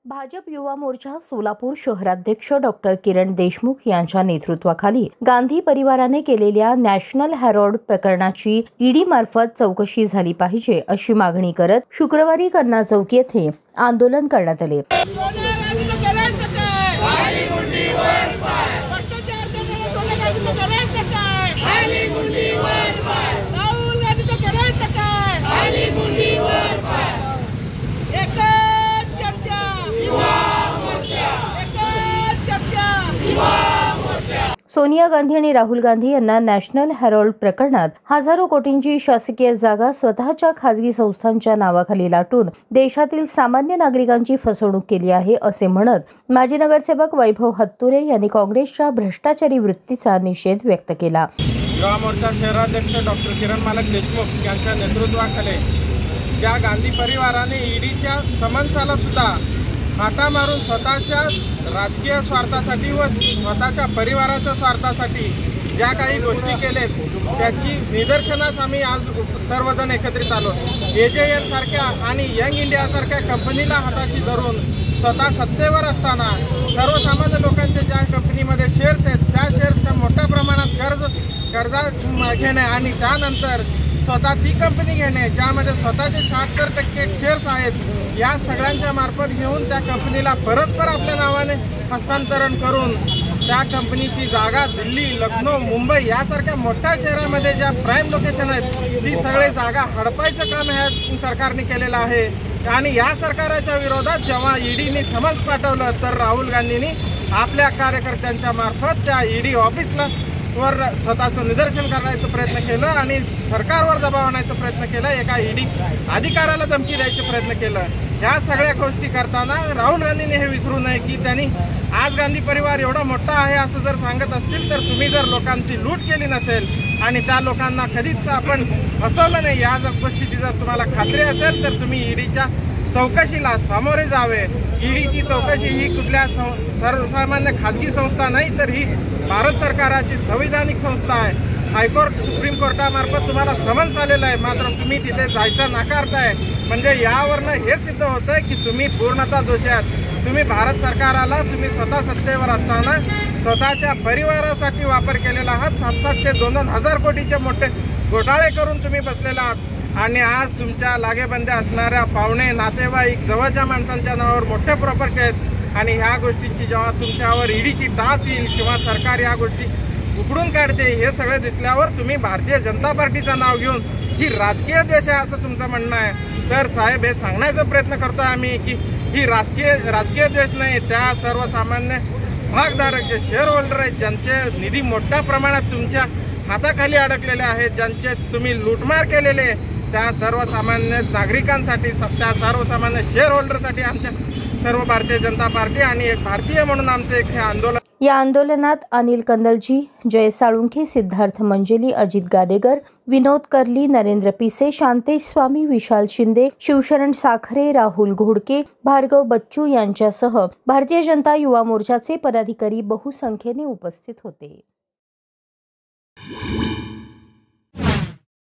भाजप युवा मोर्चा सोलापूर शहराध्यक्ष डॉक्टर किरण देशमुख यांच्या नेतृत्वाखाली गांधी परिवाराने केलेल्या नॅशनल हेरॉल्ड प्रकरणाची ईडी मार्फत चौकशी झाली पाहिजे अशी मागणी करत शुक्रवारी कन्ना चौक येथे आंदोलन करण्यात आले। सोनिया गांधी आणि राहुल गांधी यांना नॅशनल हेरॉल्ड प्रकरणात हजारो कोटींची शासकीय जागा स्वतःच्या खासगी संस्थांच्या नावाखाली लाटून देशातील सामान्य नागरिकांची फसवणूक केली आहे असे म्हणत माजी नगरसेवक वैभव हत्तुरे यांनी काँग्रेसच्या भ्रष्टाचारी वृत्तीचा निषेध व्यक्त केला। युवा मोर्चा शहराध्यक्ष डॉक्टर किरण मालक देशमुख यांच्या नेतृत्वाखाली ज्या गांधी परिवाराने ईडीच्या समन्साला सुद्धा फाटा मारून स्वतःच्या राजकीय स्वार्थासाठी व स्वतःच्या परिवाराच्या स्वार्थासाठी ज्या काही गोष्टी केलेत त्याची निदर्शनास आम्ही आज सर्वजण एकत्रित आलो। AJL सारख्या आणि यंग इंडिया सारख्या कंपनीला हाताशी धरून स्वतः सत्तेवर असताना सर्वसामान्य लोकांचे ज्या कंपनीमध्ये शेअर्स आहेत त्या शेअर्सच्या मोठ्या प्रमाणात कर्जा घेणे आणि त्यानंतर स्वतः ती कंपनी घेणे ज्यामध्ये स्वतःचे 76% शेअर्स आहेत या सगळ्यांच्या मार्फत घेऊन त्या कंपनीला परस्पर आपल्या नावाने हस्तांतरण करून त्या कंपनीची जागा दिल्ली, लखनौ, मुंबई यासारख्या मोठ्या शहरामध्ये ज्या प्राईम लोकेशन आहेत ती सगळी जागा हडपायचं काम ह्या सरकारने केलेलं आहे। आणि या सरकारच्या विरोधात जेव्हा ईडीने समन्स पाठवलं तर राहुल गांधींनी आपल्या कार्यकर्त्यांच्या मार्फत त्या ईडी ऑफिसला वर स्वतःचं निदर्शन करण्याचा प्रयत्न केलं आणि सरकारवर दबाव आणायचा प्रयत्न केला, एका ईडी अधिकाऱ्याला धमकी द्यायचा प्रयत्न केलं। या सगळ्या गोष्टी करताना राहुल गांधींनी हे विसरू नये की त्यांनी आज गांधी परिवार एवढा मोठा आहे असं जर सांगत असतील तर तुम्ही जर लोकांची लूट केली नसेल आणि त्या लोकांना कधीच आपण फसवलं नाही या जर गोष्टीची जर तुम्हाला खात्री असेल तर तुम्ही ईडीच्या चौकशीला सामोरे जावे। ईडीची चौकशी ही कुठल्या सर्वसामान्य खाजगी संस्था नाही तर ही भारत सरकारची संविधानिक संस्था आहे। हायकोर्ट सुप्रीम कोर्टामार्फत तुम्हाला समन्स आलेलं आहे मात्र तुम्ही तिथे जायचं नाकारताय म्हणजे यावरनं हे सिद्ध होतंय की तुम्ही पूर्णतः दोषी आहात। तुम्ही भारत सरकाराला तुम्ही स्वतः सत्तेवर असताना स्वतःच्या परिवारासाठी वापर केलेला आहात। 700-2,000 कोटीचे मोठे घोटाळे करून तुम्ही बसलेला आहात आणि आज तुमच्या लागेबंद्या असणाऱ्या पाहुणे नातेवाईक जवळच्या माणसांच्या नावावर मोठ्या प्रॉपर्टी आहेत आणि ह्या गोष्टींची जेव्हा तुमच्यावर ईडीची टाच येईल किंवा सरकार या गोष्टी उघडून काढते हे सगळे दिसल्यावर तुम्ही भारतीय जनता पार्टीचं नाव घेऊन ही राजकीय द्वेष आहे असं तुमचं म्हणणं आहे। तर साहेब हे सांगण्याचा प्रयत्न करतोय आम्ही की ही राजकीय द्वेष नाही, त्या सर्वसामान्य भागधारक जे शेअर होल्डर आहेत ज्यांचे निधी मोठ्या प्रमाणात तुमच्या हाताखाली अडकलेले आहेत, ज्यांचे तुम्ही लूटमार केलेले त्या सर्वसामान्य नागरिकांसाठी त्या सर्वसामान्य शेअर होल्डरसाठी आमच्या सर्व भारतीय जनता पार्टी आणि एक भारतीय म्हणून आमचे एक हे आंदोलन। या आंदोलनात अनिल कंदलजी, जय साळुंखे, सिद्धार्थ मंजेली, अजित गादेकर, विनोद कर्ली, नरेंद्र पिसे, शांतेश स्वामी, विशाल शिंदे, शिवशरण साखरे, राहुल घोडके, भार्गव बच्चू यांच्यासह भारतीय जनता युवा मोर्चाचे पदाधिकारी बहुसंख्येने उपस्थित होते।